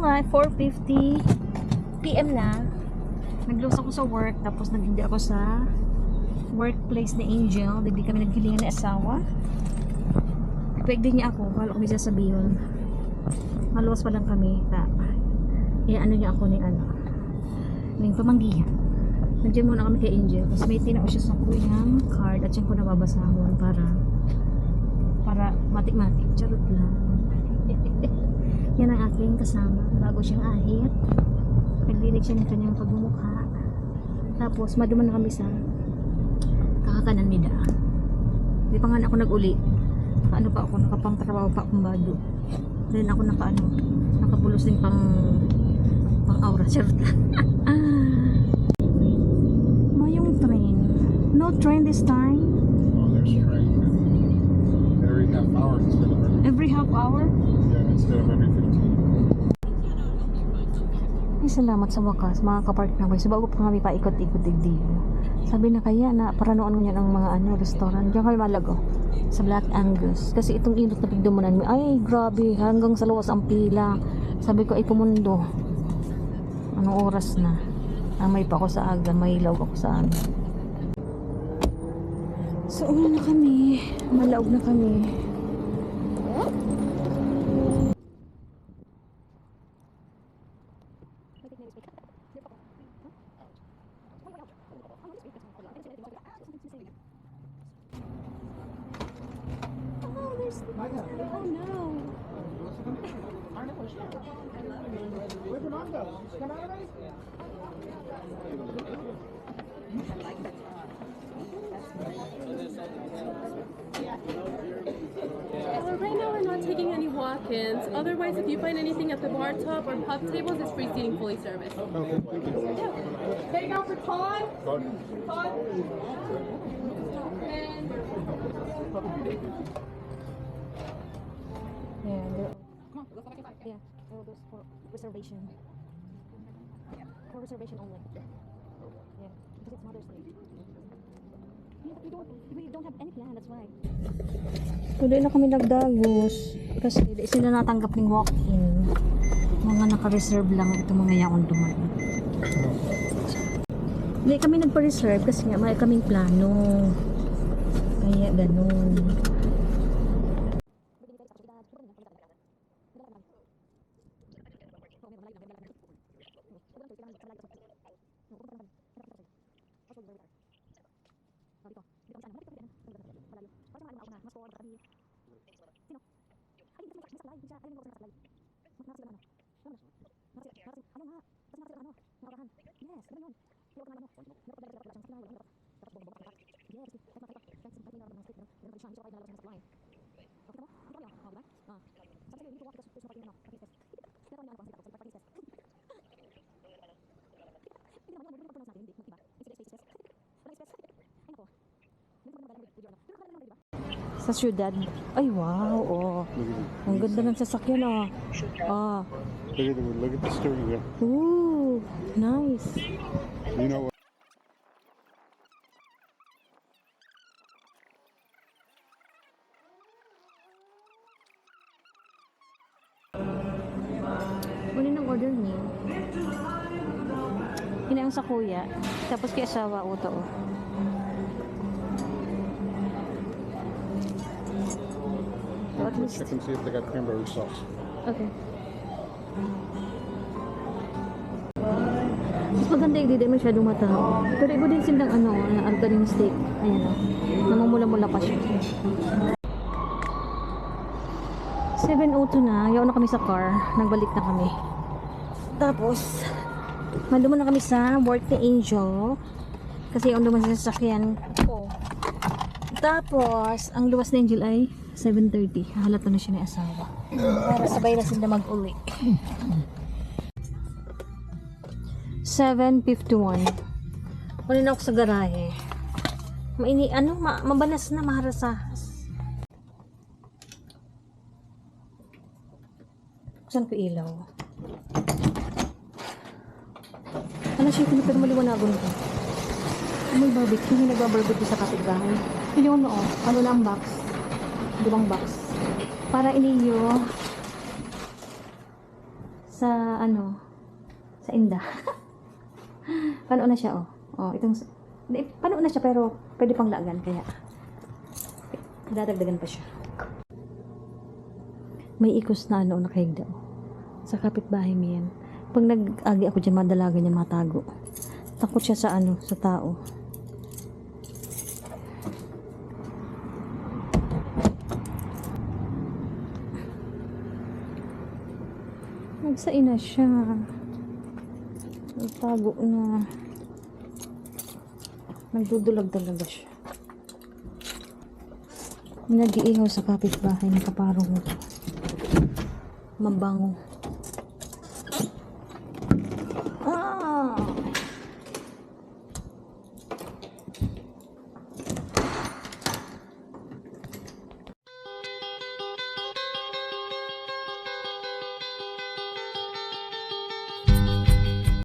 nga, 4:50 PM na. Nag-lose ako sa work, tapos nag-hindi ako sa workplace ni Angel. Hindi kami naghilingan ng asawa. Pwede niya ako, wala ko may sasabihin. Maluwas pa lang kami. Ano niya ako ni ng pamanggihan. Nandiyan muna kami kay Angel. Kasi may tinao siya sa kuyang card at siya ko nababasahon para matik-matik. Charot lang. Yan ang aking kasama bago siyang ahit. Naglinig siya ng kanyang pagmumukha. Tapos maduman na kami sa kakakanan nida. Di pa nga ako nag-uli. Ano pa ako, nakapang-trabaho pa akong bado. Then ako nakapulos din pang aura. Charot lang. Mayong train. No train this time? Oh, there's train. Every half hour instead of Every half hour? yeah, instead of every 15. Ay, salamat sa wakas, mga kapark na boys. Bago pa kami paikot-ikot dito. Sabi na kaya na para noon niya ng mga restaurant. Diyan kami malago sa Black Angus. Kasi itong inot na pigdumunan mo, ay grabe, hanggang sa luwas ang pila. Sabi ko ay pumundo. Anong oras na? May pa ako sa aga, may ilaw ako sa aga. So, na kami. Malaog na kami. Right now we're not taking any walk-ins. Otherwise, if you find anything at the bar top or pub tables, it's free seating, fully serviced. Okay, thank you. Take out for Todd. Todd. Yeah, those for reservation. For reservation only. Yeah, because it's Mother's Day. We don't have any plan, that's why. Tuloy na kami nagdagos kasi sila natanggap ng walk-in. Mga naka-reserve lang itong mga yaon duman. Hindi kami nagpa-reserve kasi nga may kaming plano. Kaya ganun. Sa syudad. Ay, wow. Oh. Ang ganda ng sasakyan, oh. Oh. Look at the steering wheel. Ooh, nice. You know what? Ano nang order niyo? Hinayang sa kuya. Tapos kay asawa, uto, oh. So at least, Check and see if they got cranberry sauce. okay. Mas maganda yung hindi masyadong matao. Pero iba din silang arganing steak. Ayan, oh. Namumula-mula pa siya. 7:02 na. Yaw na kami sa car. Nagbalik na kami. Tapos, maluman na kami sa work ni Angel. Kasi yung lumas sa sasakyan ko. Tapos, ang luwas ni Angel ay 7:30. Halata na siya ni asawa. Para sabay na sila mag-uli. 7:51. Wala na ako sa garahe. Mabalas na, maharasahas. Saan ko ilaw? Ano siya, pero maliwanagon ko. May barbecue, may nagbabarbecue sa kapitbahay. Hindi ko ano na ang box? Ibang box. Para iniyo sa sa ano, sa Inda. Paano na siya, oh. Oh, itong, paano na siya, pero pwede pang lagan, kaya dadagdagan pa siya. May ikos na ano, nakahigda, oh. Sa kapitbahay mo yan. Pag nag-agi ako dyan, madalaga niya matago. Takot siya sa ano, sa tao. Nagsain na siya. Nagtago na. Nagdudulag talaga siya. Nag-iihaw sa kapitbahay ng kaparong mabango.